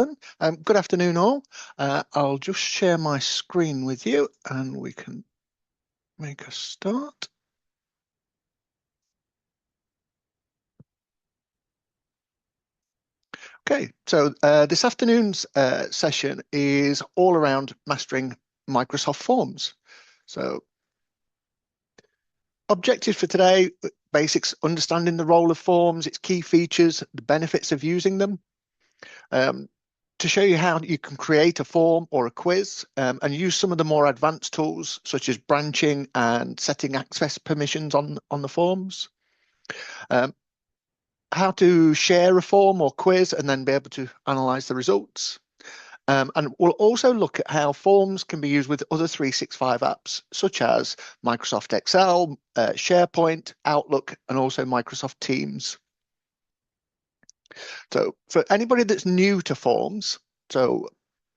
Good afternoon, all. I'll just share my screen with you and we can make a start. Okay, so this afternoon's session is all around mastering Microsoft Forms. So objectives for today, basics, understanding the role of forms, its key features, the benefits of using them. To show you how you can create a form or a quiz and use some of the more advanced tools such as branching and setting access permissions on the forms. How to share a form or quiz and then be able to analyze the results. And we'll also look at how forms can be used with other 365 apps, such as Microsoft Excel, SharePoint, Outlook, and also Microsoft Teams. So for anybody that's new to Forms, so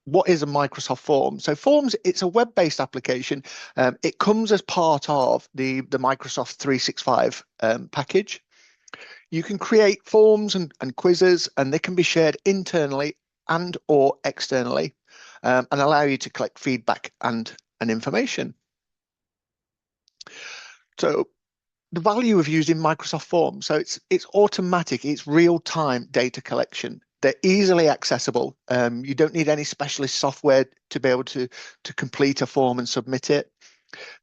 what is a Microsoft Form? So Forms, it's a web-based application. It comes as part of the Microsoft 365 package. You can create forms and quizzes, and they can be shared internally and or externally, and allow you to collect feedback and information. So the value of using Microsoft Forms, so it's automatic, it's real-time data collection. They're easily accessible. You don't need any specialist software to be able to complete a form and submit it.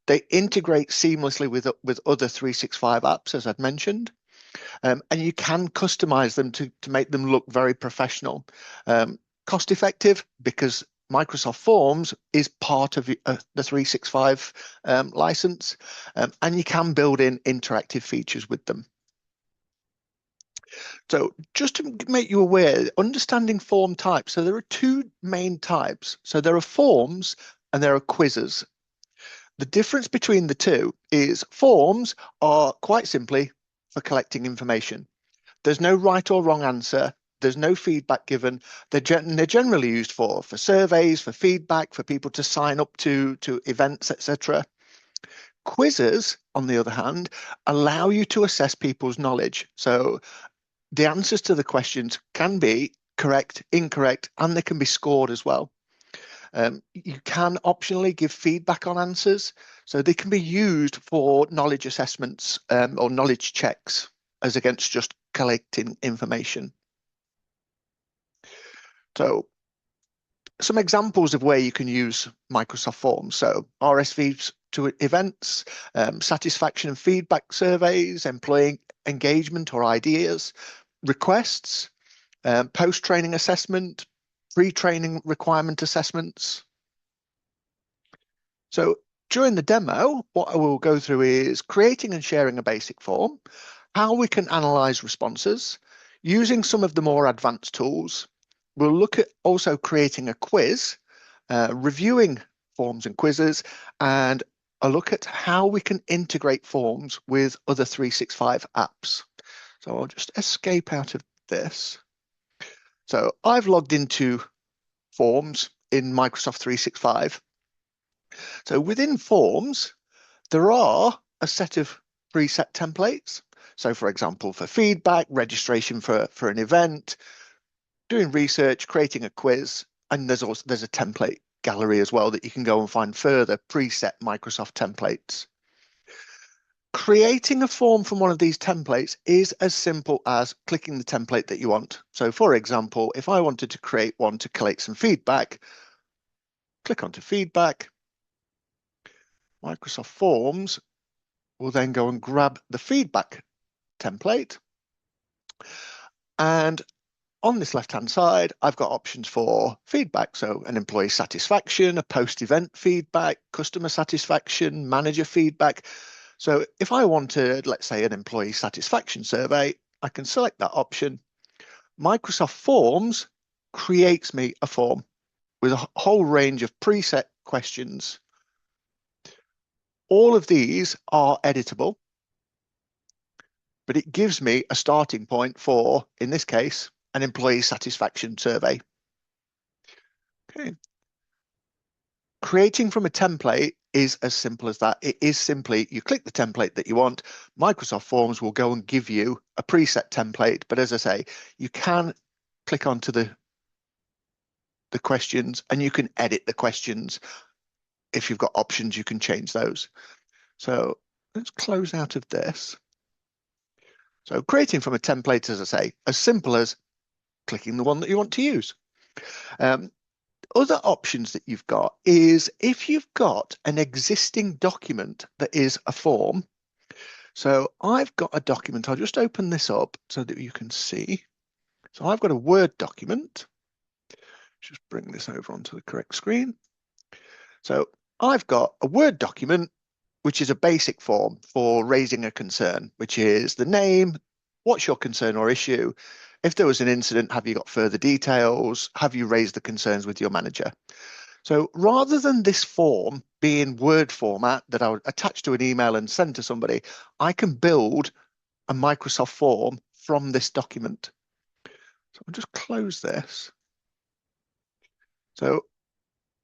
They integrate seamlessly with other 365 apps, as I've mentioned. And you can customize them to make them look very professional. Cost effective because Microsoft Forms is part of the 365 license, and you can build in interactive features with them. So just to make you aware, understanding form types. So there are two main types. So there are forms and there are quizzes. The difference between the two is forms are quite simply for collecting information. There's no right or wrong answer. There's no feedback given. They're generally used for surveys, for feedback, for people to sign up to events, etc. Quizzes, on the other hand, allow you to assess people's knowledge. So the answers to the questions can be correct, incorrect, and they can be scored as well. You can optionally give feedback on answers, so they can be used for knowledge assessments or knowledge checks as against just collecting information. So some examples of where you can use Microsoft Forms. So RSVPs to events, satisfaction and feedback surveys, employee engagement or ideas, requests, post-training assessment, pre-training requirement assessments. So during the demo, what I will go through is creating and sharing a basic form, how we can analyze responses, using some of the more advanced tools. We'll look at also creating a quiz, reviewing forms and quizzes, and a look at how we can integrate forms with other 365 apps. So I'll just escape out of this. So I've logged into Forms in Microsoft 365. So within Forms, there are a set of preset templates. So for example, for feedback, registration for an event, doing research, creating a quiz, and there's a template gallery as well that you can go and find further preset Microsoft templates. Creating a form from one of these templates is as simple as clicking the template that you want. So for example, if I wanted to create one to collect some feedback, click onto feedback. Microsoft Forms will then go and grab the feedback template. And on this left-hand side, I've got options for feedback. So an employee satisfaction, a post-event feedback, customer satisfaction, manager feedback. So if I wanted, let's say, an employee satisfaction survey, I can select that option. Microsoft Forms creates me a form with a whole range of preset questions. All of these are editable, but it gives me a starting point for, in this case, an employee satisfaction survey. Okay. Creating from a template is as simple as that. It is simply, you click the template that you want, Microsoft Forms will go and give you a preset template. But as I say, you can click onto the the questions, and you can edit the questions. If you've got options, you can change those. So let's close out of this. So creating from a template, as I say, as simple as clicking the one that you want to use. Other options that you've got is if you've got an existing document that is a form. So I've got a document. I'll just open this up so that you can see. So I've got a Word document. Just bring this over onto the correct screen. So I've got a Word document, which is a basic form for raising a concern, which is the name, what's your concern or issue? If there was an incident, have you got further details? Have you raised the concerns with your manager? So rather than this form being Word format that I would attach to an email and send to somebody, I can build a Microsoft form from this document. So I'll just close this. So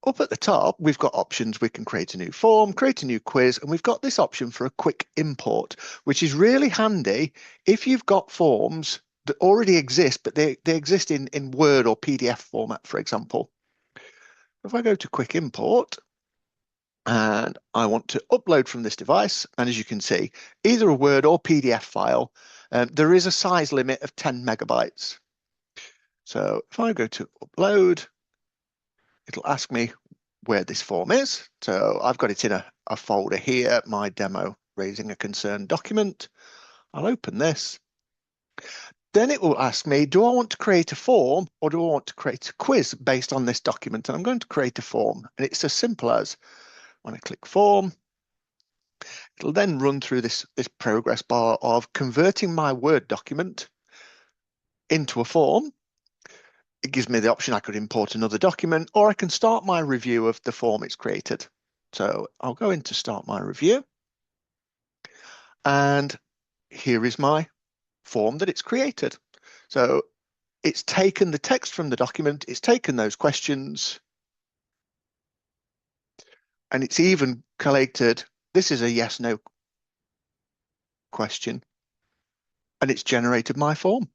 up at the top, we've got options. We can create a new form, create a new quiz, and we've got this option for a quick import, which is really handy if you've got forms that already exist, but they exist in Word or PDF format, for example. If I go to quick import and I want to upload from this device, and as you can see, either a Word or PDF file, there is a size limit of 10 megabytes. So if I go to upload, it'll ask me where this form is. So I've got it in a folder here, my demo raising a concern document. I'll open this. Then it will ask me, do I want to create a form or do I want to create a quiz based on this document? And I'm going to create a form. And it's as simple as when I click form, it'll then run through this progress bar of converting my Word document into a form. It gives me the option I could import another document, or I can start my review of the form it's created. So I'll go into start my review. And here is my form that it's created. So it's taken the text from the document, it's taken those questions, and it's even collated, this is a yes, no question, and it's generated my form.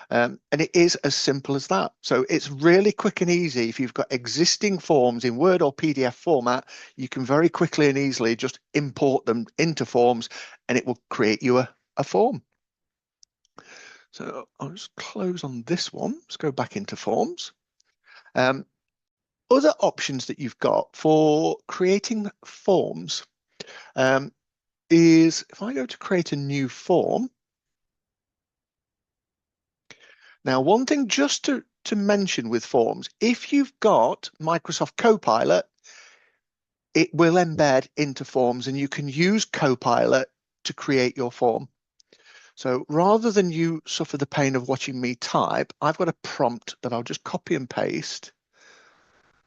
And it is as simple as that. So it's really quick and easy. If you've got existing forms in Word or PDF format, you can very quickly and easily just import them into forms and it will create you a form. So I'll just close on this one. Let's go back into forms. Other options that you've got for creating forms is if I go to create a new form. Now, one thing just to mention with forms, if you've got Microsoft Copilot, it will embed into forms and you can use Copilot to create your form. So rather than you suffer the pain of watching me type, I've got a prompt that I'll just copy and paste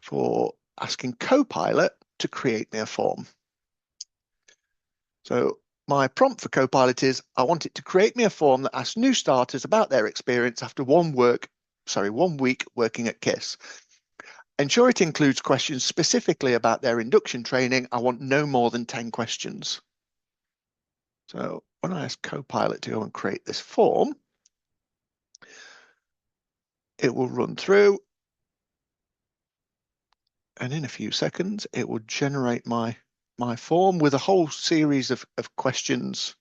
for asking Copilot to create me a form. So my prompt for Copilot is, I want it to create me a form that asks new starters about their experience after 1 week working at Quiss. Ensure it includes questions specifically about their induction training. I want no more than 10 questions. So when I ask Copilot to go and create this form, it will run through. And in a few seconds, it will generate my form with a whole series of questions.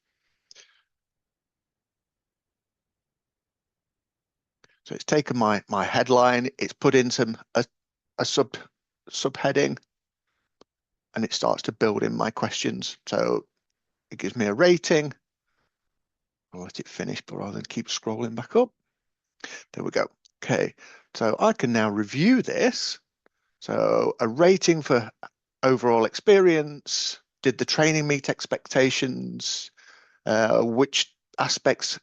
So it's taken my headline, it's put in a subheading, and it starts to build in my questions. So it gives me a rating. I'll let it finish, but rather than keep scrolling back up. There we go. Okay, so I can now review this. So a rating for overall experience. Did the training meet expectations? Which aspects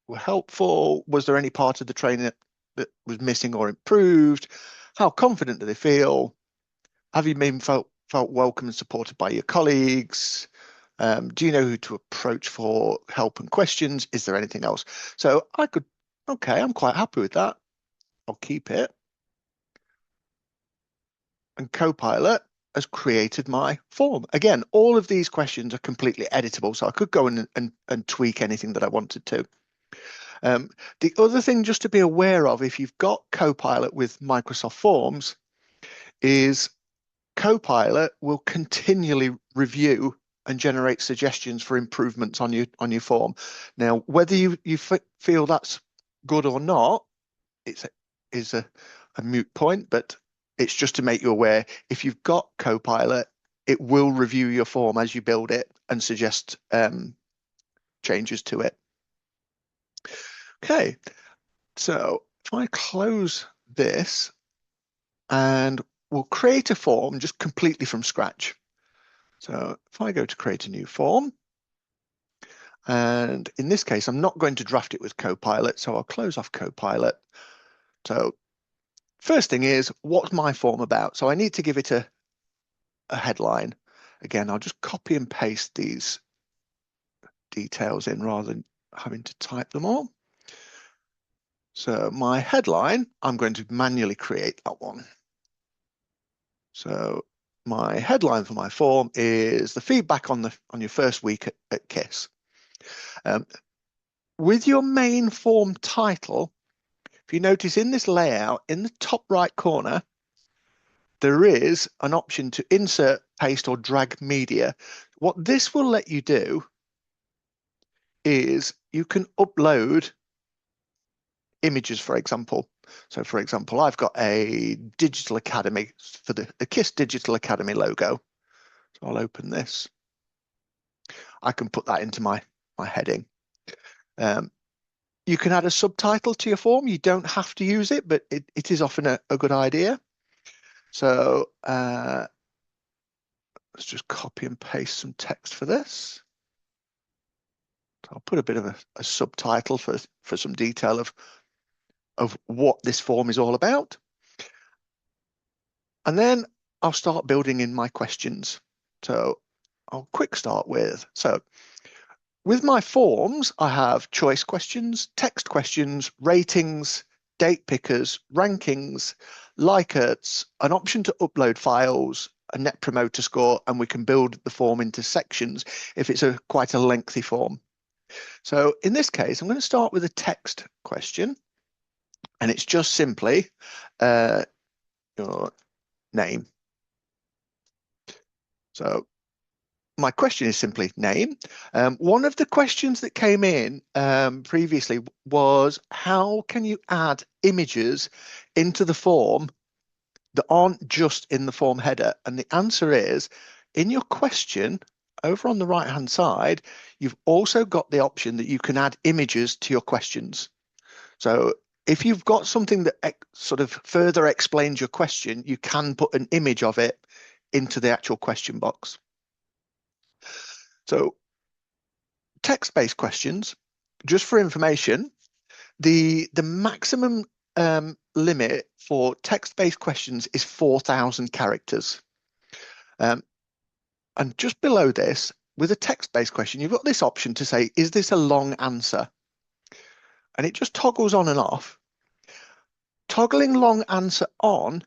were helpful? Was there any part of the training that was missing or improved? How confident do they feel? Have you been felt welcome and supported by your colleagues? Do you know who to approach for help and questions? Is there anything else? So I could, okay, I'm quite happy with that. I'll keep it. And Copilot has created my form. Again, all of these questions are completely editable, so I could go in and tweak anything that I wanted to. Um, the other thing just to be aware of if you've got Copilot with Microsoft Forms is Copilot will continually review and generate suggestions for improvements on your form. Now, whether you feel that's good or not, it's is a moot point, but it's just to make you aware. If you've got Copilot, it will review your form as you build it and suggest changes to it. Okay, so if I close this and we'll create a form just completely from scratch. So if I go to create a new form, and in this case, I'm not going to draft it with Copilot, so I'll close off Copilot. So first thing is, what's my form about? So I need to give it a headline. Again, I'll just copy and paste these details in rather than having to type them all. So my headline, I'm going to manually create that one. So my headline for my form is the feedback on your first week at Kiss. With your main form title, if you notice in this layout, in the top right corner, there is an option to insert, paste, or drag media. What this will let you do is you can upload images, for example. So, for example, I've got a Digital Academy for the KISS Digital Academy logo. So I'll open this. I can put that into my heading. You can add a subtitle to your form. You don't have to use it, but it is often a good idea. So let's just copy and paste some text for this. So I'll put a bit of a subtitle for some detail of what this form is all about. And then I'll start building in my questions. So I'll quick start with, so with my forms, I have choice questions, text questions, ratings, date pickers, rankings, Likert, an option to upload files, a net promoter score, and we can build the form into sections if it's quite a lengthy form. So in this case, I'm going to start with a text question, and it's just simply your name. So my question is simply name. One of the questions that came in previously was, how can you add images into the form that aren't just in the form header? And the answer is, in your question, over on the right-hand side, you've also got the option that you can add images to your questions. So if you've got something that sort of further explains your question, you can put an image of it into the actual question box. So text-based questions, just for information, the maximum limit for text-based questions is 4,000 characters. And just below this, with a text-based question, you've got this option to say, is this a long answer? And it just toggles on and off. Toggling long answer on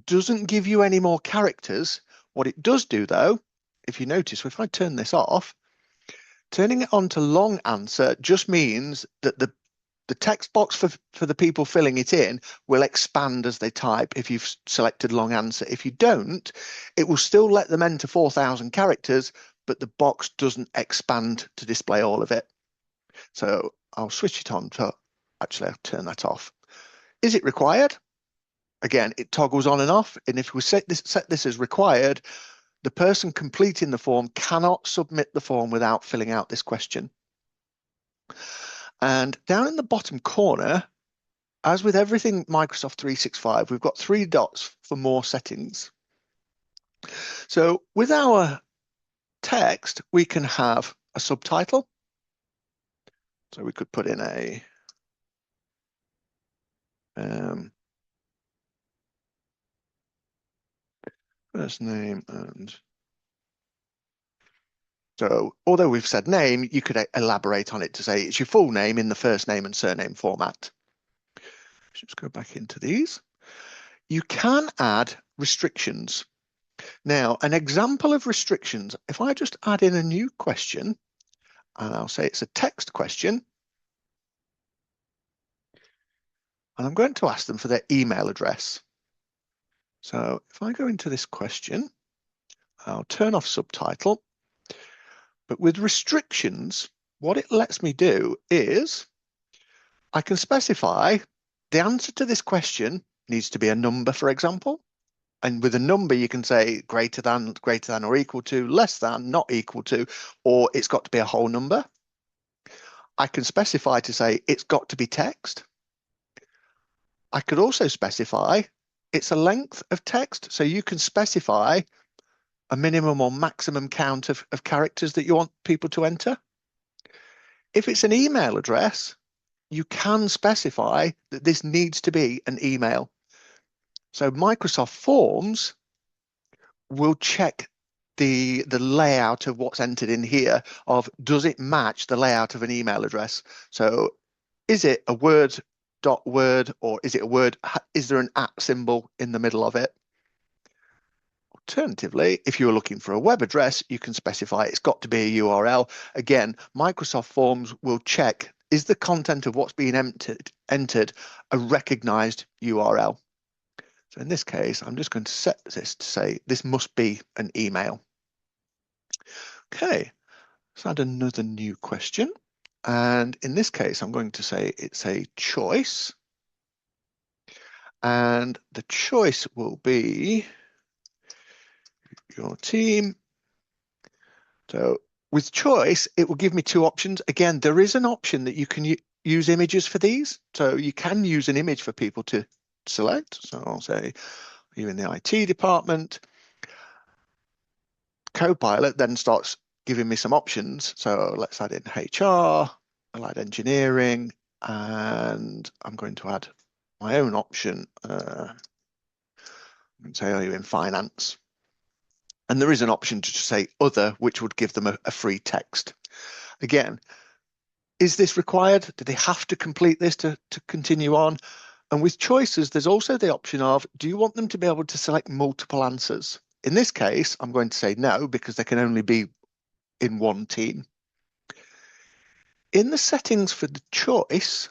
doesn't give you any more characters. What it does do, though, if you notice, if I turn this off, turning it on to long answer just means that the text box for the people filling it in will expand as they type if you've selected long answer. If you don't, it will still let them enter 4,000 characters, but the box doesn't expand to display all of it. So I'll switch it on to, actually, I'll turn that off. Is it required? Again, it toggles on and off. And if we set this as required, the person completing the form cannot submit the form without filling out this question. And down in the bottom corner, as with everything Microsoft 365, we've got 3 dots for more settings. So with our text, we can have a subtitle. So we could put in a first name, and so although we've said name, you could elaborate on it to say it's your full name in the first name and surname format. Let's just go back into these. You can add restrictions. Now, an example of restrictions, if I just add in a new question, and I'll say it's a text question, and I'm going to ask them for their email address. So if I go into this question, I'll turn off subtitle, but with restrictions, what it lets me do is I can specify the answer to this question needs to be a number, for example. And with a number, you can say greater than, or equal to, less than, not equal to, or it's got to be a whole number. I can specify to say it's got to be text. I could also specify it's a length of text. So you can specify a minimum or maximum count of characters that you want people to enter. If it's an email address, you can specify that this needs to be an email. So Microsoft Forms will check the layout of what's entered in here of does it match the layout of an email address? So is it a word dot word, or is it a word? Is there an at symbol in the middle of it? Alternatively, if you're looking for a web address, you can specify it's got to be a URL. Again, Microsoft Forms will check, is the content of what's being entered a recognized URL? So in this case, I'm just going to set this to say this must be an email. Okay, let's add another new question. And in this case, I'm going to say it's a choice. And the choice will be your team. So with choice, it will give me two options. Again, there is an option that you can use images for these. So you can use an image for people to select. So I'll say you're in the IT department. Copilot then starts giving me some options. So let's add in HR, I'll add engineering, and I'm going to add my own option. Say, are you in finance? And there is an option to just say other, which would give them a free text. Again, is this required? Do they have to complete this to continue on? And with choices, there's also the option of, do you want them to be able to select multiple answers? In this case, I'm going to say no, because they can only be in one team. In the settings for the choice,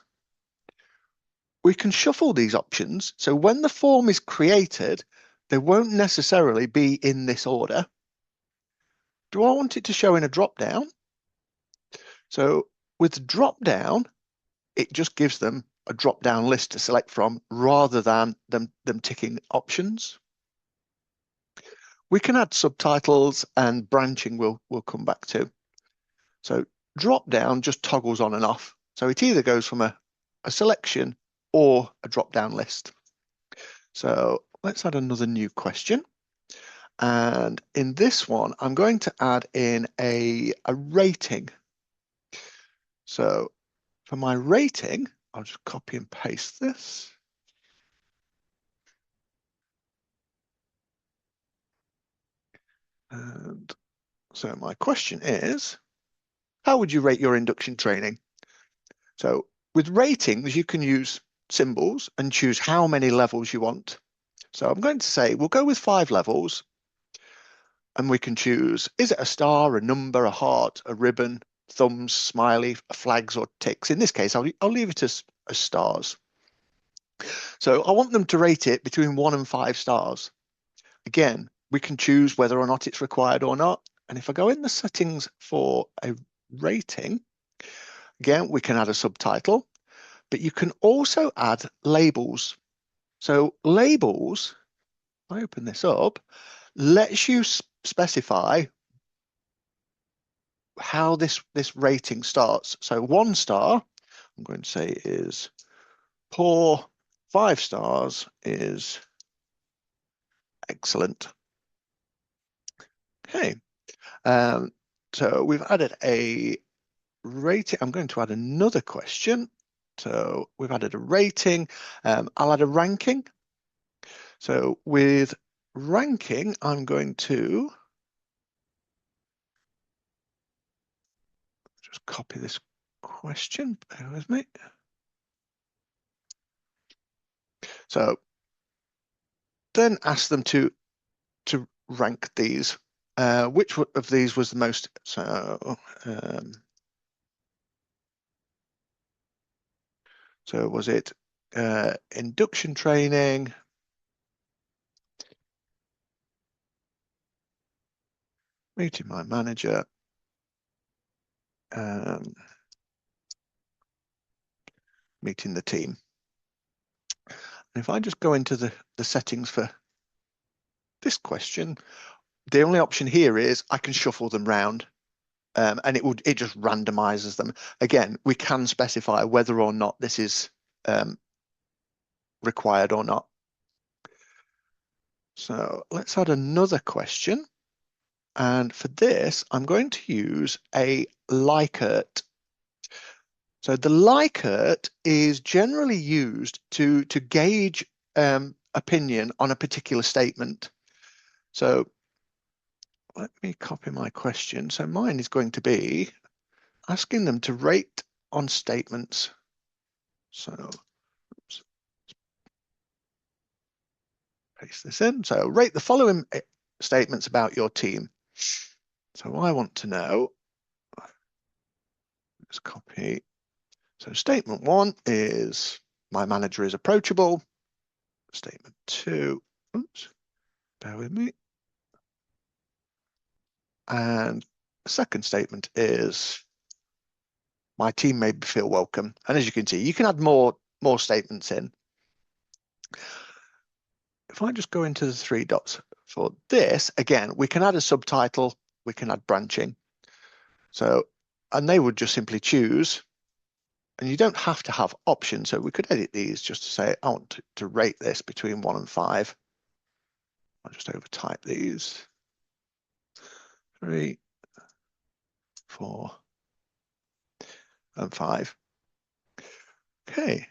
we can shuffle these options. So when the form is created, they won't necessarily be in this order. Do I want it to show in a drop down? So with drop down, it just gives them a drop down list to select from rather than them ticking options. We can add subtitles, and branching we'll come back to. So drop down just toggles on and off. So it either goes from a selection or a drop down list. So let's add another new question. And in this one, I'm going to add in a rating. So for my rating, I'll just copy and paste this. And so my question is, how would you rate your induction training? So with ratings, you can use symbols and choose how many levels you want. So I'm going to say we'll go with 5 levels, and we can choose, is it a star, a number, a heart, a ribbon, thumbs, smiley, flags, or ticks? In this case, I'll leave it as stars. So I want them to rate it between 1 and 5 stars. Again, we can choose whether or not it's required or not. And if I go in the settings for a rating, again, we can add a subtitle, but you can also add labels. So labels, if I open this up, lets you specify how this rating starts. So 1 star, I'm going to say is poor, 5 stars is excellent. Okay, so we've added a rating. I'm going to add another question. So we've added a rating. I'll add a ranking. So with ranking, I'm going to just copy this question. Bear with me. So then ask them to rank these. Which of these was the most? So so was it induction training, meeting my manager, meeting the team. And if I just go into the settings for this question, the only option here is I can shuffle them round, and it just randomizes them. Again, we can specify whether or not this is required or not. So let's add another question. And for this, I'm going to use a Likert. So the Likert is generally used to gauge opinion on a particular statement. So let me copy my question. So mine is going to be asking them to rate on statements. So oops, paste this in. So rate the following statements about your team. So I want to know, let's copy. So statement 1 is my manager is approachable. Statement 2, oops, bear with me. And the second statement is my team made me feel welcome. And as you can see, you can add more statements in. If I just go into the 3 dots for this, again, we can add a subtitle, we can add branching. So, and they would just simply choose, and you don't have to have options. So we could edit these just to say, I want to rate this between 1 and 5. I'll just overtype these. 3, 4, and 5. Okay.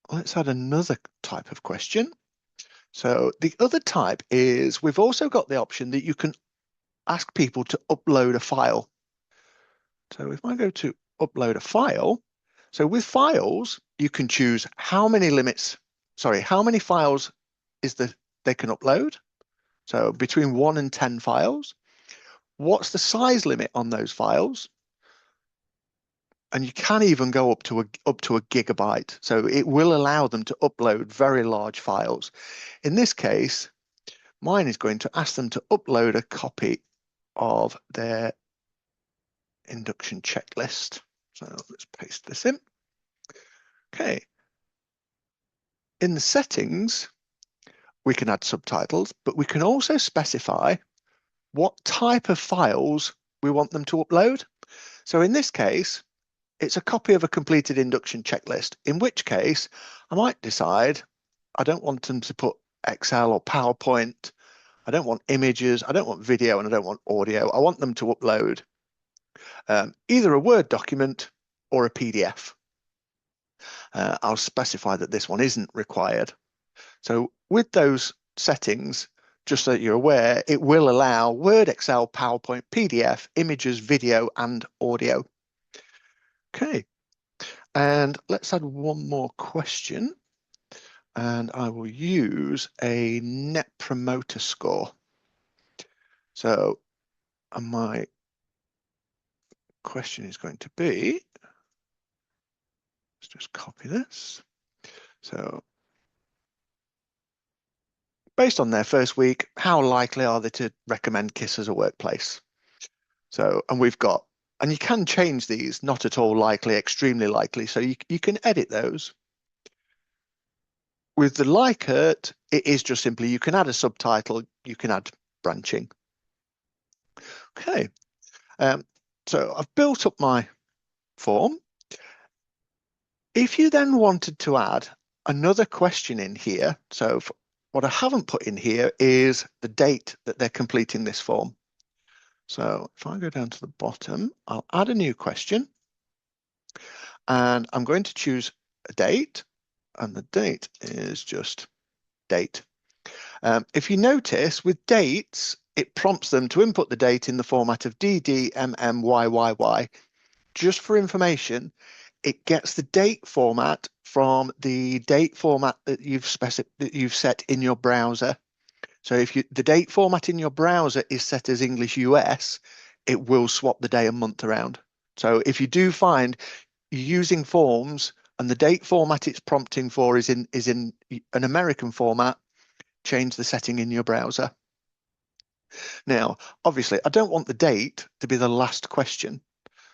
Let's add another type of question. So the other type is we've also got the option that you can ask people to upload a file. So if I go to upload a file, so with files, you can choose how many files they can upload. So between 1 and 10 files. What's the size limit on those files? And you can even go up to a gigabyte. So it will allow them to upload very large files. In this case, mine is going to ask them to upload a copy of their induction checklist. So let's paste this in. Okay. In the settings, we can add subtitles, but we can also specify what type of files we want them to upload. So in this case, it's a copy of a completed induction checklist, in which case I might decide I don't want them to put Excel or PowerPoint. I don't want images. I don't want video, and I don't want audio. I want them to upload either a Word document or a PDF. I'll specify that this one isn't required. So with those settings, just so that you're aware, it will allow Word, Excel, PowerPoint, PDF, images, video, and audio. Okay, and let's add one more question. And I will use a Net Promoter Score. So my question is going to be, let's just copy this. So based on their first week, how likely are they to recommend Quiss as a workplace? So, and you can change these, not at all likely, extremely likely. So you can edit those. With the Likert, it is just simply, you can add a subtitle, you can add branching. Okay, so I've built up my form. If you then wanted to add another question in here, so what I haven't put in here is the date that they're completing this form. So if I go down to the bottom, I'll add a new question, and I'm going to choose a date, and the date is just date. If you notice, with dates, it prompts them to input the date in the format of DD, MM, YYY. Just for information, it gets the date format from the date format that you've set in your browser. So if the date format in your browser is set as English US, it will swap the day and month around. So if you do find you're using forms and the date format it's prompting for is in an American format, change the setting in your browser. Now, obviously, I don't want the date to be the last question.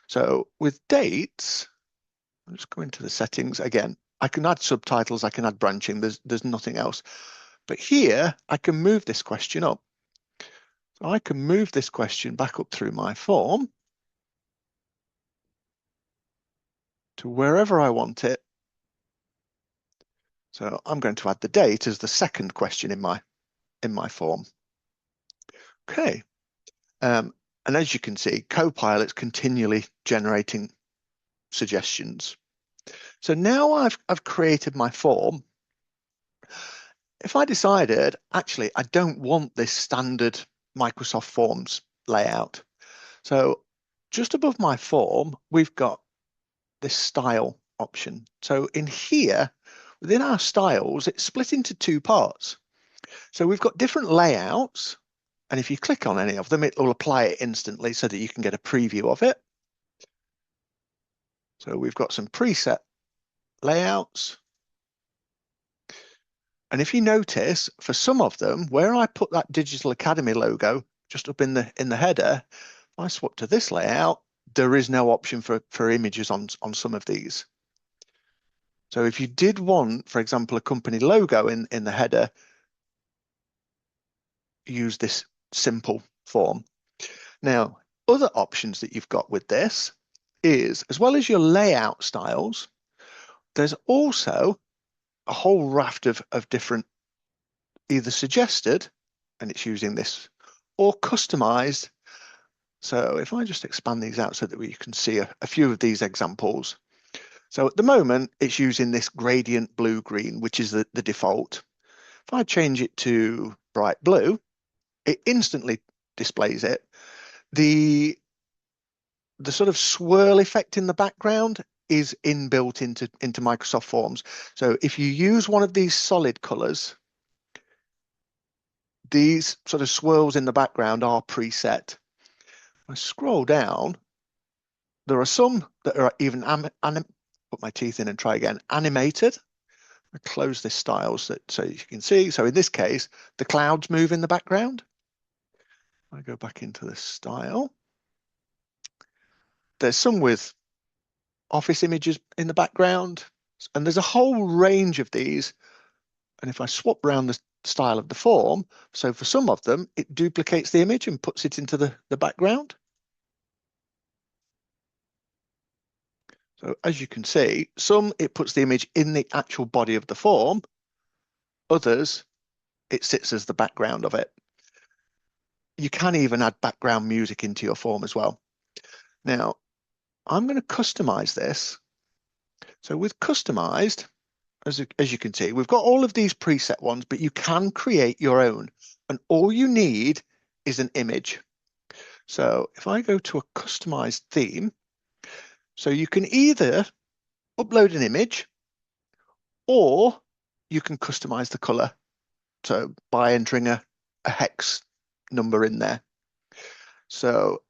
So with dates, I'll just go into the settings again. I can add subtitles, I can add branching, there's nothing else. But here, I can move this question up. So I can move this question back up through my form to wherever I want it. So I'm going to add the date as the second question in my form. Okay. And as you can see, Copilot's continually generating suggestions. So now I've created my form. If I decided, actually, I don't want this standard Microsoft Forms layout. So just above my form, we've got this style option. So in here, within our styles, it's split into two parts. So we've got different layouts, and if you click on any of them, it will apply it instantly so that you can get a preview of it. So we've got some preset layouts. And if you notice, for some of them, where I put that Digital Academy logo just up in the header, if I swap to this layout, there is no option for images on some of these. So if you did want, for example, a company logo in the header, use this simple form. Now, other options that you've got with this is, as well as your layout styles, there's also a whole raft of different, either suggested, and it's using this, or customized. So if I just expand these out so that we can see a few of these examples. So at the moment, it's using this gradient blue-green, which is the default. If I change it to bright blue, it instantly displays it. The sort of swirl effect in the background is inbuilt into Microsoft Forms. So if you use one of these solid colors, these sort of swirls in the background are preset. I scroll down, there are some that are even put my teeth in and try again, animated. I close this style so you can see. So in this case, the clouds move in the background. I go back into the style. There's some with office images in the background, and there's a whole range of these. And if I swap around the style of the form, so for some of them, it duplicates the image and puts it into the background. So as you can see, some it puts the image in the actual body of the form, others it sits as the background of it. You can even add background music into your form as well. Now, I'm going to customize this. So with customized, as you can see, we've got all of these preset ones, but you can create your own. And all you need is an image. So if I go to a customized theme, so you can either upload an image or you can customize the color. So by entering a hex number in there. So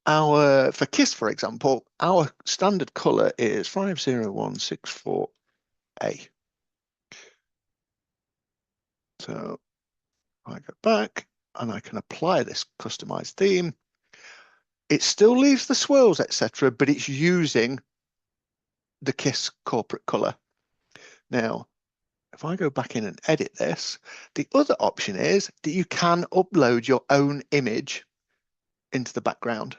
for Kiss, for example, our standard color is 50164A. So I go back and I can apply this customized theme. It still leaves the swirls, etc., but it's using the Kiss corporate color. Now, if I go back in and edit this, the other option is that you can upload your own image into the background.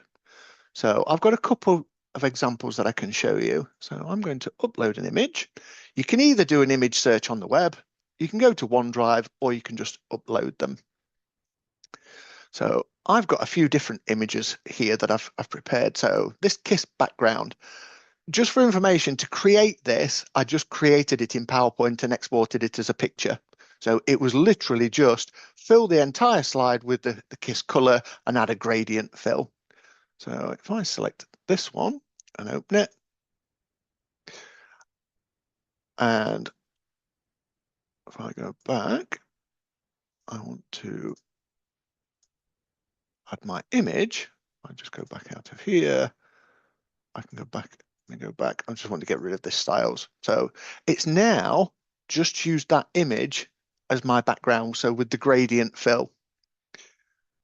So I've got a couple of examples that I can show you. So I'm going to upload an image. You can either do an image search on the web, you can go to OneDrive, or you can just upload them. So I've got a few different images here that I've prepared. So this Kiss background, just for information, to create this, I just created it in PowerPoint and exported it as a picture. So it was literally just fill the entire slide with the Kiss color and add a gradient fill. So if I select this one and open it, and if I go back, I want to add my image. I just go back out of here. I can go back Let me go back. I just want to get rid of this styles. So it's now just used that image as my background. So with the gradient fill,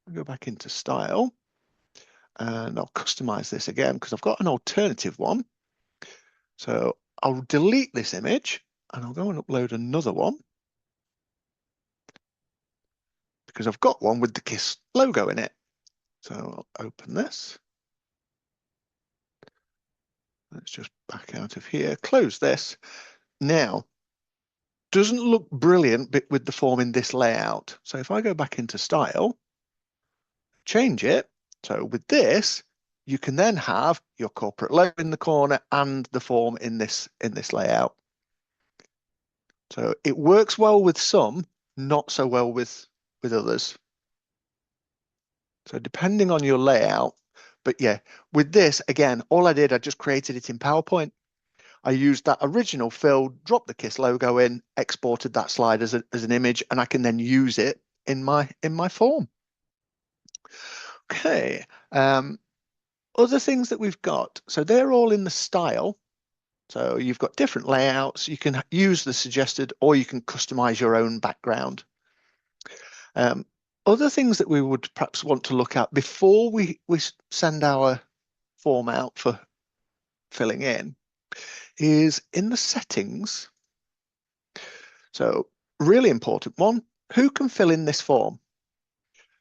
I'll go back into style and I'll customize this again because I've got an alternative one. So I'll delete this image and I'll go and upload another one because I've got one with the Quiss logo in it. So I'll open this. Let's just back out of here, close this. Now, doesn't look brilliant with the form in this layout. So if I go back into style, change it. So with this, you can then have your corporate logo in the corner and the form in this layout. So it works well with some, not so well with others. So depending on your layout, but yeah, with this, again, all I did, I just created it in PowerPoint. I used that original fill, dropped the Quiss logo in, exported that slide as an image, and I can then use it in my form. Okay. Other things that we've got, so they're all in the style. So you've got different layouts. You can use the suggested, or you can customize your own background. Other things that we would perhaps want to look at before we send our form out for filling in is in the settings. So really important one, who can fill in this form?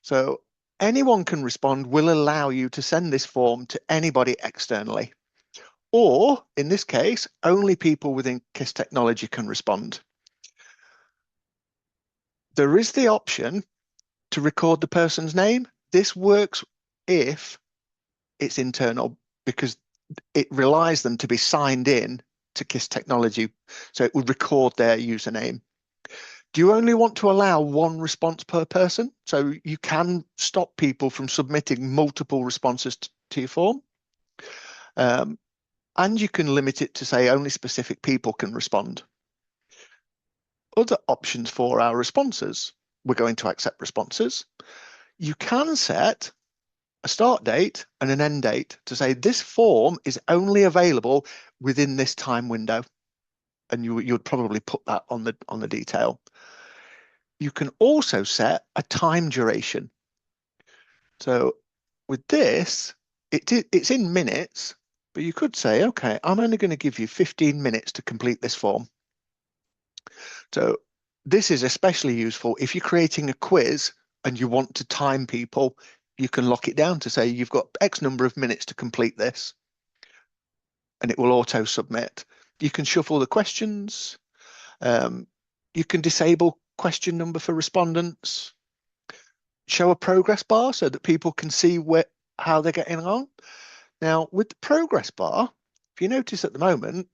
So anyone can respond will allow you to send this form to anybody externally. Or in this case, only people within Quiss Technology can respond. There is the option to record the person's name. This works if it's internal because it relies them to be signed in to Quiss Technology. So it would record their username. Do you only want to allow one response per person? So you can stop people from submitting multiple responses to your form. And you can limit it to say only specific people can respond. Other options for our responses. We're going to accept responses. You can set a start date and an end date to say this form is only available within this time window. And you'd probably put that on the detail. You can also set a time duration. So with this, it's in minutes, but you could say, okay, I'm only going to give you 15 minutes to complete this form. So this is especially useful if you're creating a quiz and you want to time people, you can lock it down to say you've got X number of minutes to complete this and it will auto submit. You can shuffle the questions. You can disable question number for respondents, show a progress bar so that people can see how they're getting on. Now with the progress bar, if you notice at the moment,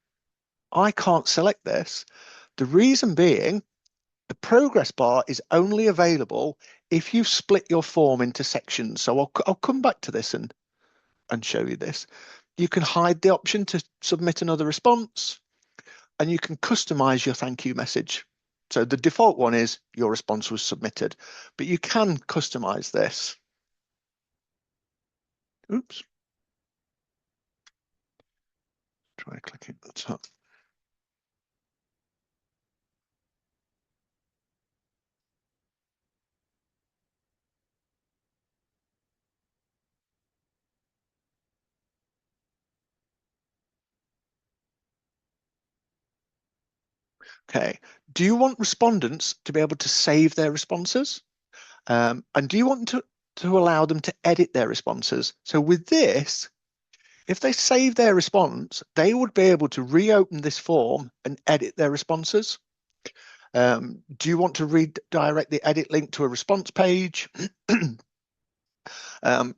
I can't select this. The reason being, the progress bar is only available if you've split your form into sections. So I'll come back to this and show you this. You can hide the option to submit another response, and you can customize your thank you message. So the default one is your response was submitted, but you can customize this. Oops. Try clicking at the top. Okay. Do you want respondents to be able to save their responses? And do you want to allow them to edit their responses? So with this, if they save their response, they would be able to reopen this form and edit their responses. Do you want to redirect the edit link to a response page?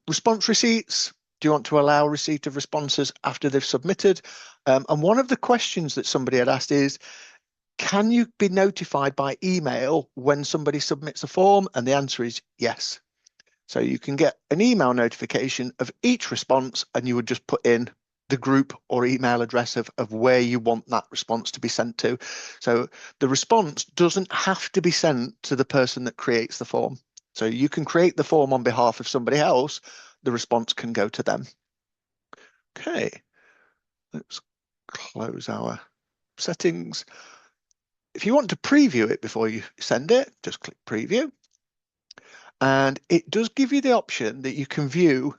Response receipts. Do you want to allow receipt of responses after they've submitted? And one of the questions that somebody had asked is, can you be notified by email when somebody submits a form? And the answer is yes. So you can get an email notification of each response and you would just put in the group or email address of where you want that response to be sent to. So the response doesn't have to be sent to the person that creates the form. So you can create the form on behalf of somebody else. The response can go to them. Okay. Let's close our settings. If you want to preview it before you send it, just click preview. And it does give you the option that you can view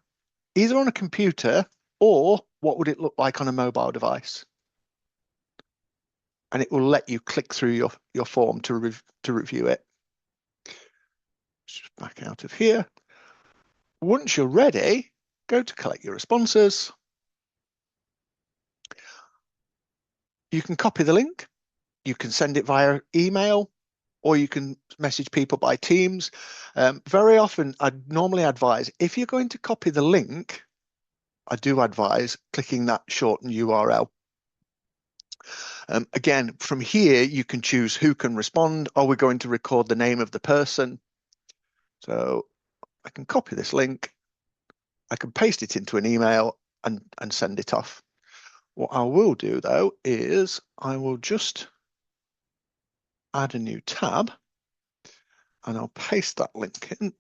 either on a computer or what would it look like on a mobile device. And it will let you click through your form to review it. Just back out of here. Once you're ready, go to collect your responses. You can copy the link, you can send it via email, or you can message people by Teams. Very often, I'd normally advise, if you're going to copy the link, I do advise clicking that shortened URL. Again, from here, you can choose who can respond. Are we going to record the name of the person? So I can copy this link, I can paste it into an email and send it off. What I will do though is I will just add a new tab and I'll paste that link in.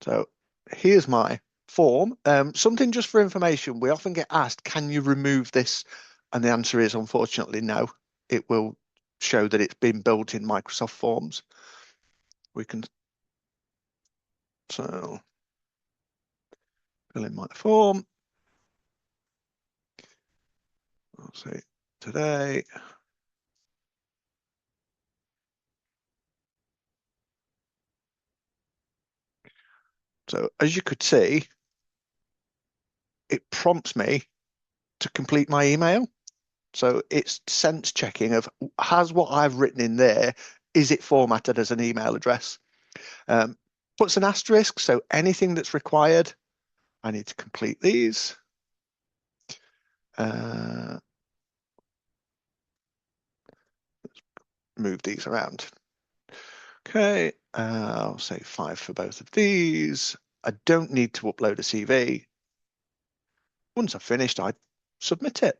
So here's my form. Something just for information, we often get asked, can you remove this? And the answer is unfortunately no. It will show that it's been built in Microsoft Forms. We can, so fill in my form. I'll say today. So as you could see, it prompts me to complete my email. So it's sense checking of, has what I've written in there, is it formatted as an email address? Puts an asterisk, so anything that's required, I need to complete these. Let's move these around. Okay, I'll say 5 for both of these. I don't need to upload a CV. Once I've finished, I submit it.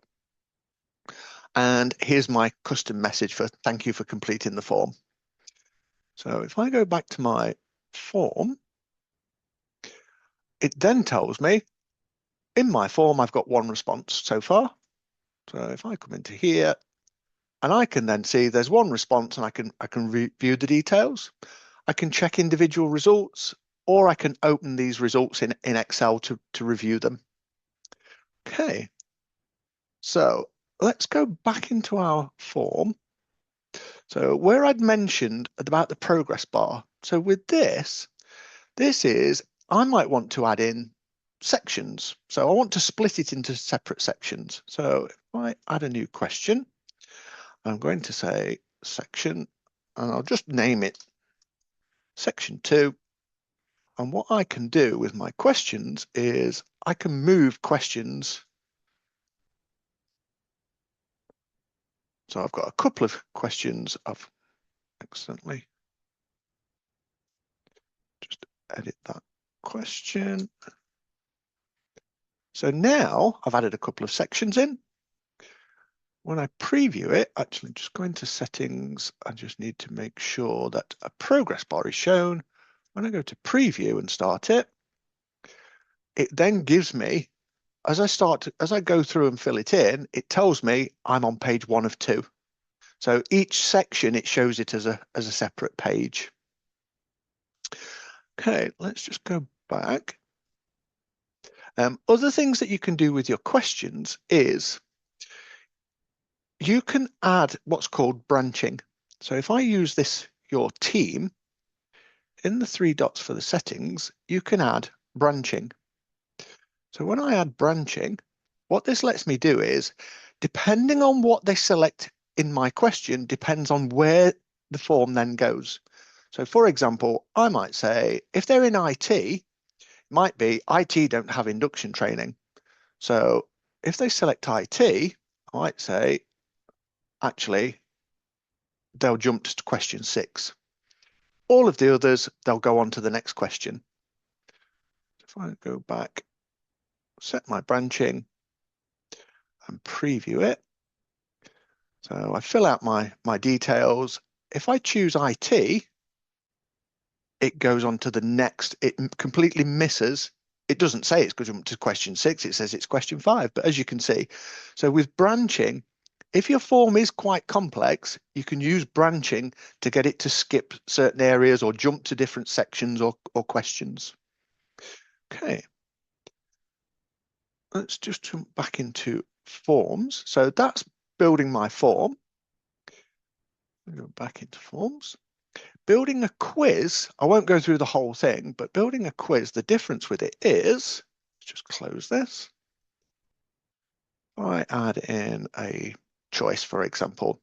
And here's my custom message for thank you for completing the form. So if I go back to my form, it then tells me in my form, I've got one response so far. So if I come into here and I can then see there's one response and I can review the details. I can check individual results, or I can open these results in Excel to review them. Okay, so let's go back into our form. So where I'd mentioned about the progress bar. So with this is, I might want to add in sections. So I want to split it into separate sections. So if I add a new question, I'm going to say section, and I'll just name it section 2. And what I can do with my questions is I can move questions. So I've got a couple of questions. I've accidentally just edit that question. So now I've added a couple of sections in. When I preview it, actually just go into settings, I just need to make sure that a progress bar is shown. When I go to preview and start it, it then gives me, as I go through and fill it in, it tells me I'm on page 1 of 2. So each section, it shows it as a separate page. Okay, let's just go back. Other things that you can do with your questions is you can add what's called branching. So if I use this, your team, in the 3 dots for the settings, you can add branching. So when I add branching, what this lets me do is, depending on what they select in my question, depends on where the form then goes. So for example, I might say, if they're in IT, it might be IT don't have induction training. So if they select IT, I might say, actually, they'll jump to question 6. All of the others, they'll go on to the next question. If I go back, set my branching and preview it. So I fill out my details. If I choose IT, it goes on to the next. It completely misses it doesn't say it's going to jump to question 6, it says it's question 5. But as you can see, so with branching, if your form is quite complex, you can use branching to get it to skip certain areas or jump to different sections or questions. Okay, let's just jump back into forms. So that's building my form. Go back into forms. Building a quiz, I won't go through the whole thing, but building a quiz, the difference with it is, let's just close this. I add in a choice, for example.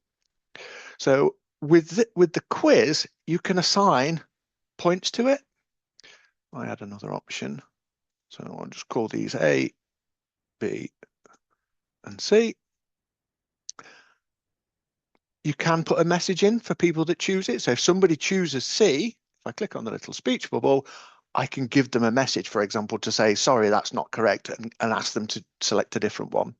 So with the quiz, you can assign points to it. I add another option. So I'll just call these A, B, and C. You can put a message in for people that choose it. So if somebody chooses C, if I click on the little speech bubble, I can give them a message, for example, to say, sorry, that's not correct, and ask them to select a different one.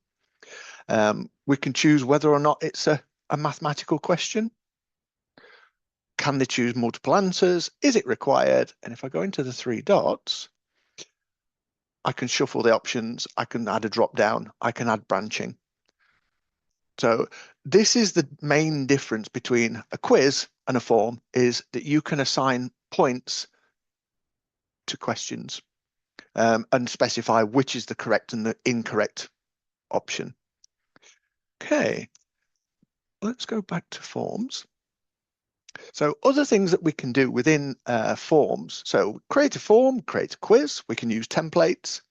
We can choose whether or not it's a mathematical question. Can they choose multiple answers? Is it required? And if I go into the 3 dots, I can shuffle the options. I can add a drop down. I can add branching. So this is the main difference between a quiz and a form, is that you can assign points to questions and specify which is the correct and the incorrect option. Okay, let's go back to forms. So other things that we can do within forms. So create a form, create a quiz. We can use templates.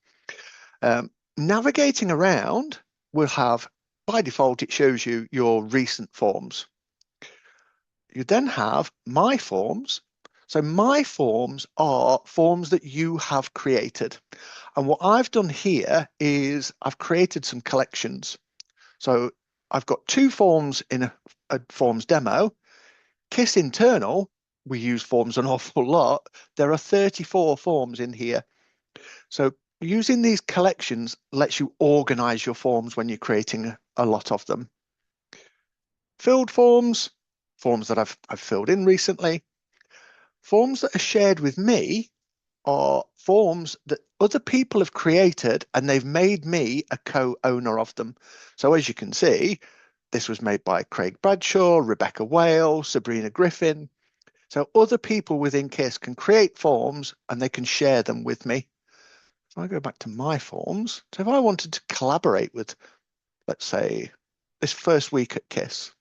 Navigating around will have, by default, it shows you your recent forms. You then have my forms. So my forms are forms that you have created. And what I've done here is I've created some collections. So I've got 2 forms in a forms demo. Quiss internal, we use forms an awful lot. There are 34 forms in here. So using these collections lets you organize your forms when you're creating a lot of them. Filled forms, forms that I've filled in recently. Forms that are shared with me are forms that other people have created and they've made me a co-owner of them. So as you can see, this was made by Craig Bradshaw, Rebecca Whale, Sabrina Griffin. So other people within Quiss can create forms and they can share them with me. If I go back to my forms, so if I wanted to collaborate with, let's say, this first week at Quiss,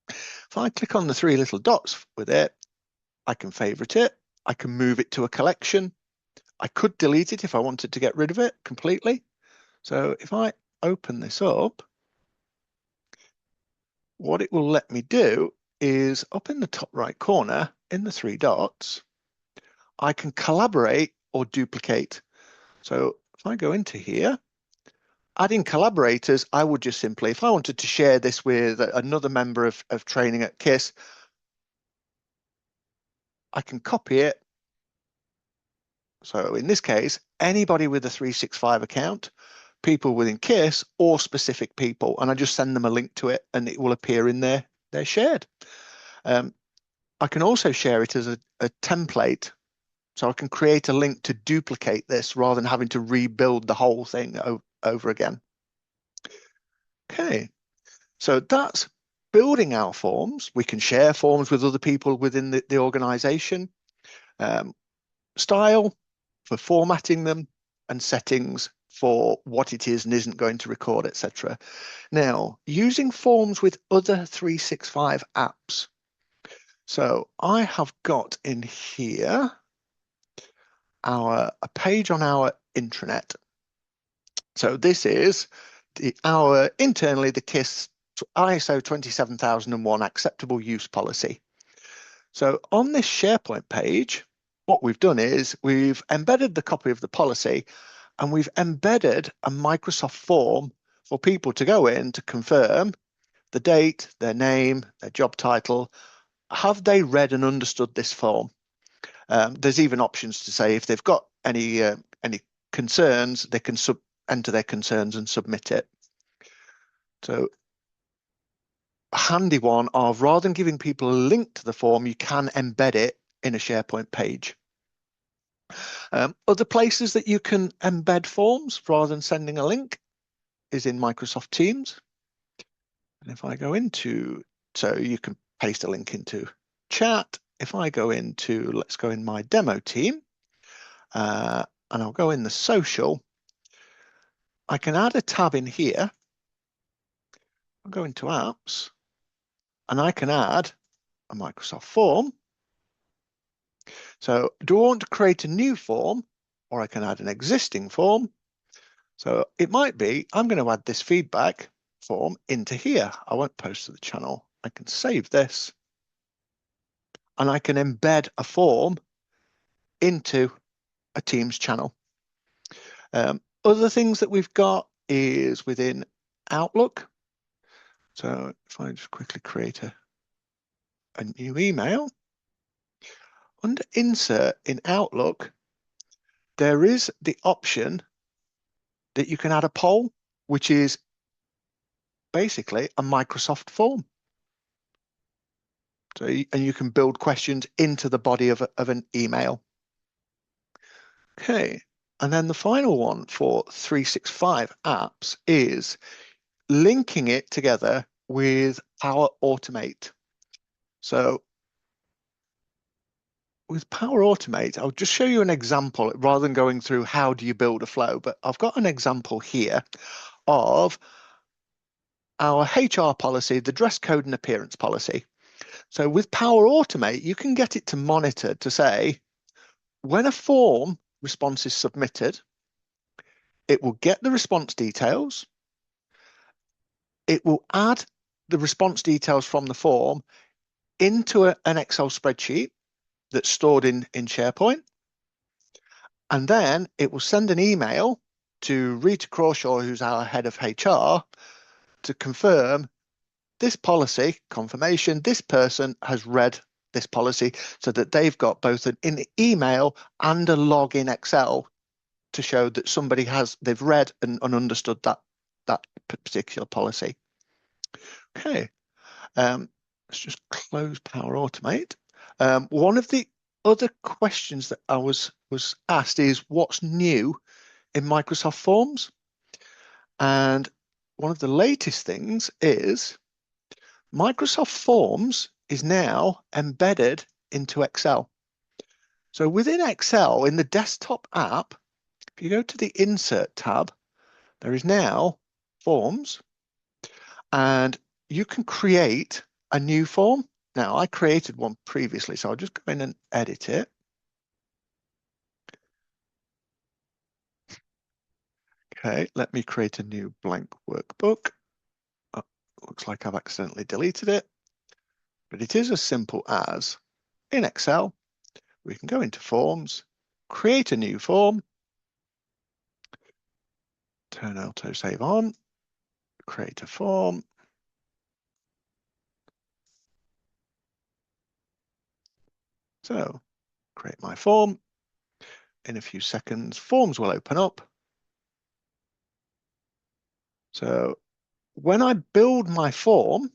if I click on the 3 little dots with it, I can favorite it. I can move it to a collection. I could delete it if I wanted to get rid of it completely. So if I open this up, what it will let me do is up in the top right corner in the 3 dots, I can collaborate or duplicate. So if I go into here, adding collaborators, I would just simply, if I wanted to share this with another member of training at Quiss, I can copy it. So in this case, anybody with a 365 account, people within Quiss or specific people, and I just send them a link to it and it will appear in their shared. I can also share it as a template. So I can create a link to duplicate this rather than having to rebuild the whole thing over again. Okay, so that's building our forms. We can share forms with other people within the organization. Style for formatting them, and settings for what it is and isn't going to record, etc. Now, using forms with other 365 apps. So I have got in here a page on our intranet. So this is our internally the Quiss ISO 27001 acceptable use policy. So on this SharePoint page, what we've done is we've embedded the copy of the policy and we've embedded a Microsoft form for people to go in to confirm the date, their name, their job title. Have they read and understood this form? There's even options to say if they've got any concerns, they can enter their concerns and submit it. So a handy one of, rather than giving people a link to the form, you can embed it in a SharePoint page. Other places that you can embed forms rather than sending a link is in Microsoft Teams. And if I go into, so you can paste a link into chat. If I go into, let's go in my demo team, and I'll go in the social, I can add a tab in here. I'll go into apps, and I can add a Microsoft form. So do I want to create a new form, or I can add an existing form? So it might be, I'm going to add this feedback form into here. I won't post to the channel. I can save this, and I can embed a form into a Teams channel. Other things that we've got is within Outlook. So if I just quickly create a new email, under Insert in Outlook, there is the option that you can add a poll, which is basically a Microsoft form. So, and you can build questions into the body of an email. Okay, and then the final one for 365 apps is linking it together with Power Automate. So with Power Automate, I'll just show you an example rather than going through how do you build a flow, but I've got an example here of our HR policy, the dress code and appearance policy. So with Power Automate, you can get it to monitor to say, when a form response is submitted, it will get the response details. It will add the response details from the form into an Excel spreadsheet that's stored in SharePoint. And then it will send an email to Rita Crawshaw, who's our head of HR, to confirm this policy confirmation, this person has read this policy, so that they've got both an email and a log in Excel to show that somebody they've read and understood that particular policy. Okay, let's just close Power Automate. One of the other questions that I was asked is what's new in Microsoft Forms? And one of the latest things is Microsoft Forms is now embedded into Excel. So within Excel, in the desktop app, if you go to the Insert tab, there is now Forms, and you can create a new form. Now, I created one previously, so I'll just go in and edit it. Okay, let me create a new blank workbook. Oh, looks like I've accidentally deleted it, but it is as simple as in Excel, we can go into Forms, create a new form, turn autosave on, create a form. So create my form. In a few seconds, Forms will open up. So when I build my form,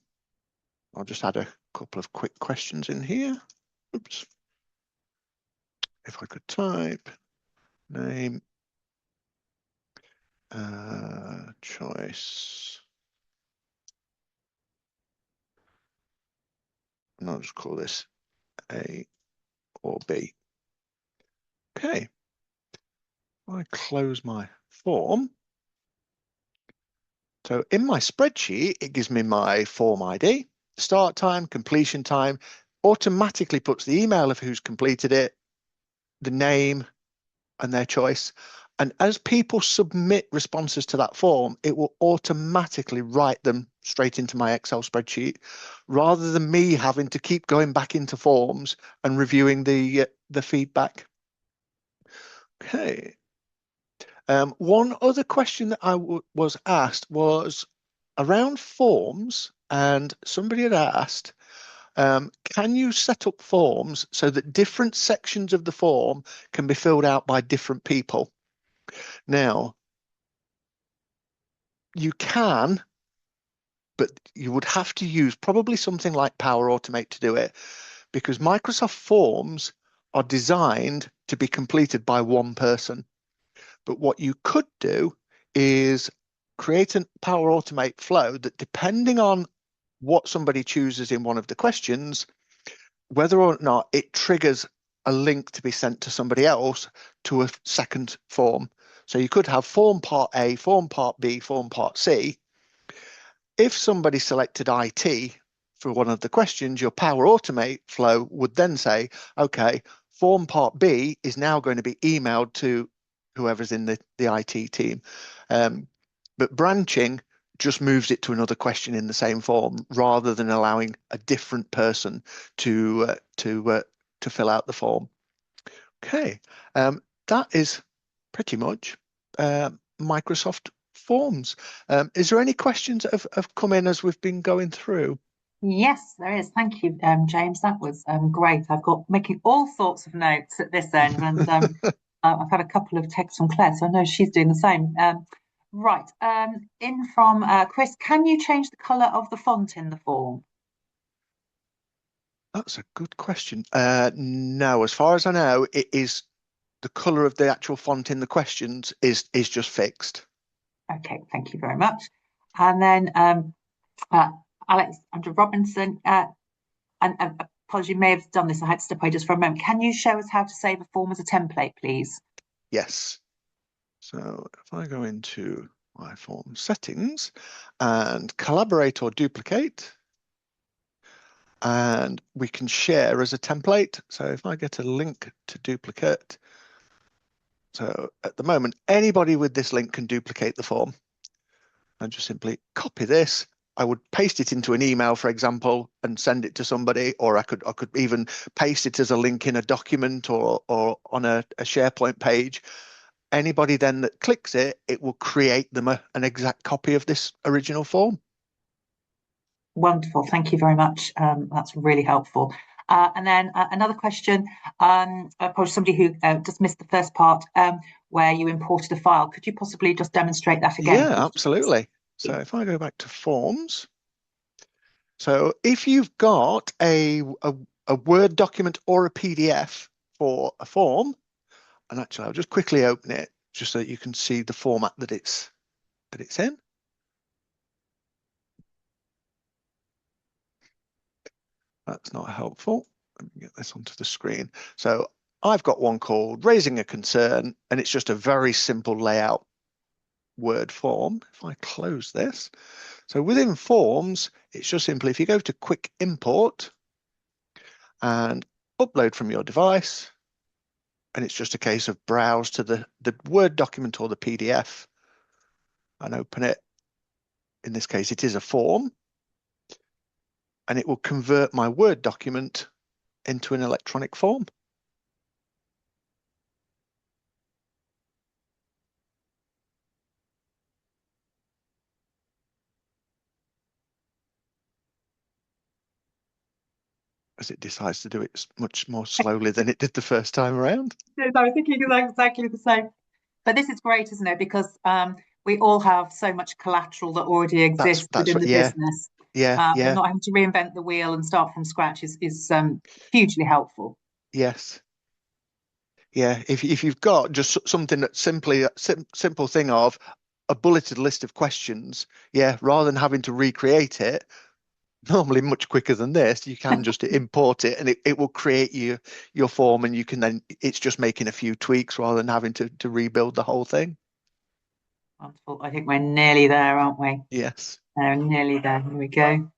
I'll just add a couple of quick questions in here. Oops. If I could type name, choice. And I'll just call this A or B. Okay. I close my form. So in my spreadsheet, it gives me my form ID, start time, completion time, automatically puts the email of who's completed it, the name and their choice. And as people submit responses to that form, it will automatically write them straight into my Excel spreadsheet, rather than me having to keep going back into forms and reviewing the feedback. Okay. One other question that I was asked was around forms, and somebody had asked, can you set up forms so that different sections of the form can be filled out by different people? Now, you can, but you would have to use probably something like Power Automate to do it, because Microsoft Forms are designed to be completed by one person. But what you could do is create a Power Automate flow that, depending on what somebody chooses in one of the questions, whether or not it triggers a link to be sent to somebody else to a second form. So you could have form part A, form part B, form part C. If somebody selected IT for one of the questions, your Power Automate flow would then say, okay, form part B is now going to be emailed to whoever's in the IT team. But branching just moves it to another question in the same form, rather than allowing a different person to fill out the form. Okay, that is pretty much Microsoft Forms. Is there any questions that have come in as we've been going through? Yes, there is. Thank you, James. That was great. I've got making all sorts of notes at this end, and I've had a couple of texts from Claire, so I know she's doing the same. Right. In from Chris, can you change the colour of the font in the form? That's a good question. No, as far as I know, it is the colour of the actual font in the questions is just fixed. Okay, thank you very much. And then uh, Alexandra Robinson, and apology, you may have done this. I had to step away just for a moment. Can you show us how to save a form as a template, please? Yes. So if I go into my form settings and collaborate or duplicate, and we can share as a template. So if I get a link to duplicate, so at the moment, anybody with this link can duplicate the form. And just simply copy this. I would paste it into an email, for example, and send it to somebody, or I could even paste it as a link in a document or on a SharePoint page. Anybody then that clicks it, it will create them an exact copy of this original form. Wonderful. Thank you very much. That's really helpful. And then another question, probably somebody who just missed the first part where you imported a file. Could you possibly just demonstrate that again, Yeah, please? absolutely. So if I go back to forms, so if you've got a Word document or a PDF for a form, and actually I'll just quickly open it just so that you can see the format that it's in. That's not helpful. Let me get this onto the screen. So I've got one called Raising a Concern, and it's just a very simple layout Word form. If I close this, so within Forms, it's just simply, if you go to Quick Import and upload from your device, and it's just a case of browse to the Word document or the PDF and open it. In this case, it is a form, and it will convert my Word document into an electronic form. As it decides to do it much more slowly than it did the first time around. Yes, I was thinking exactly the same. But this is great, isn't it? Because we all have so much collateral that already exists That's within right. the Yeah, business. yeah, And yeah, not having to reinvent the wheel and start from scratch is hugely helpful. yes, yeah. If you've got just something that's simply a simple thing of a bulleted list of questions, yeah, rather than having to recreate it, normally much quicker than this, you can just import it and it will create your form, and you can then, it's just making a few tweaks rather than having to rebuild the whole thing. Wonderful. I think we're nearly there, aren't we? Yes. Nearly there. Here we go.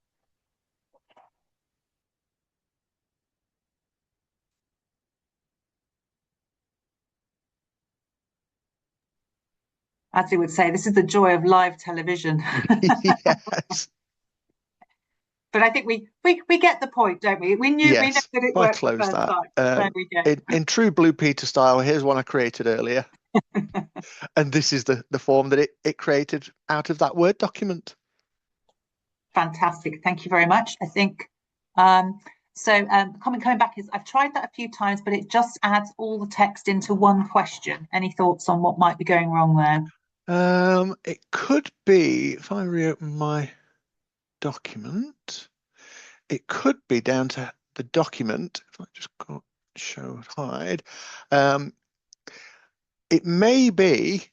As we would say, this is the joy of live television. Yes. But I think we get the point, don't we? We know Yes. that it If I worked the close first that, time. There we go. in true Blue Peter style, here's one I created earlier. And this is the form that it created out of that Word document. Fantastic. Thank you very much. I think so. Comment coming back is I've tried that a few times, but it just adds all the text into one question. Any thoughts on what might be going wrong there? It could be, if I reopen my document, it could be down to the document. If I just go show hide. Um, it may be,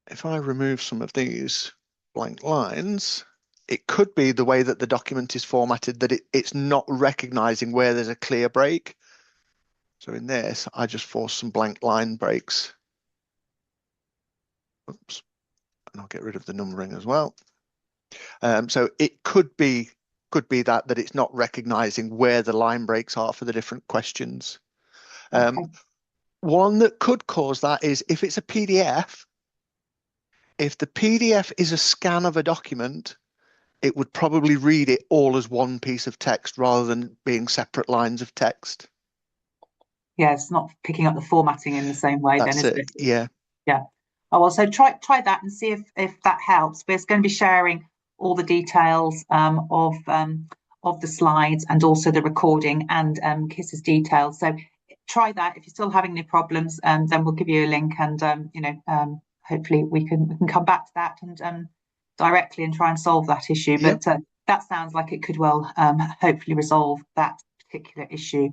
if I remove some of these blank lines, it could be the way that the document is formatted that it's not recognizing where there's a clear break. So in this, I just force some blank line breaks. Oops, and I'll get rid of the numbering as well. So it could be that it's not recognizing where the line breaks are for the different questions. Okay. One that could cause that is if it's a PDF, if the PDF is a scan of a document, it would probably read it all as one piece of text rather than being separate lines of text. Yeah, it's not picking up the formatting in the same way then, That's is it. it? Yeah. Yeah. Oh, well, so try that and see if that helps. We're going to be sharing all the details of the slides and also the recording and Kiss's details. So try that. If you're still having any problems, then we'll give you a link and hopefully we can come back to that and directly and try and solve that issue. Yep. But that sounds like it could well hopefully resolve that particular issue.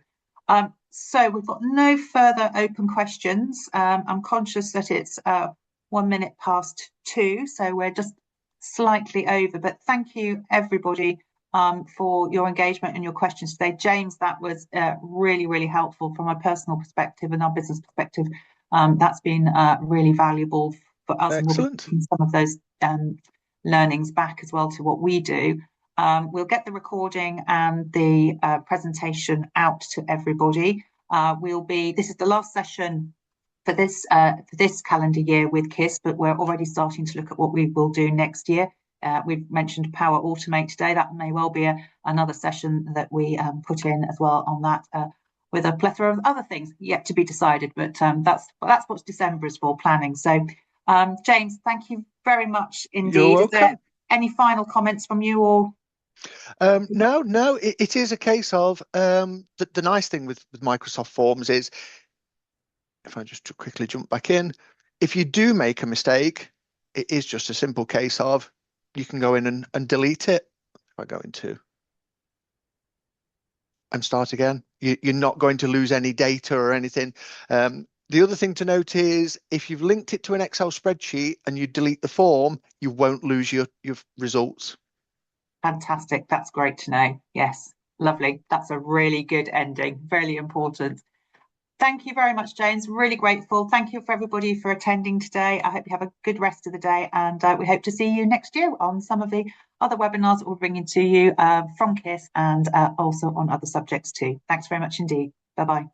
So we've got no further open questions. I'm conscious that it's 1 minute past 2, so we're just slightly over. But thank you, everybody, for your engagement and your questions today. James, that was really, really helpful from a personal perspective and our business perspective. That's been really valuable for us, and we'll be Excellent. taking some of those learnings back as well to what we do. We'll get the recording and the presentation out to everybody. This is the last session for this calendar year with Kiss, but we're already starting to look at what we will do next year. We've mentioned Power Automate today. That may well be another session that we put in as well on that, with a plethora of other things yet to be decided. But that's what December is for, planning. So, James, thank you very much You're indeed. Is there welcome. any final comments from you or? No, it is a case of the nice thing with Microsoft Forms is if I just quickly jump back in, if you do make a mistake, it is just a simple case of you can go in and delete it. If I go into and start again, you're not going to lose any data or anything. The other thing to note is if you've linked it to an Excel spreadsheet and you delete the form, you won't lose your results. Fantastic. That's great to know. Yes, lovely. That's a really good ending. Very important. Thank you very much, James. Really grateful. Thank you for everybody for attending today. I hope you have a good rest of the day, and we hope to see you next year on some of the other webinars that we're bringing to you from KISS and also on other subjects too. Thanks very much indeed. Bye bye.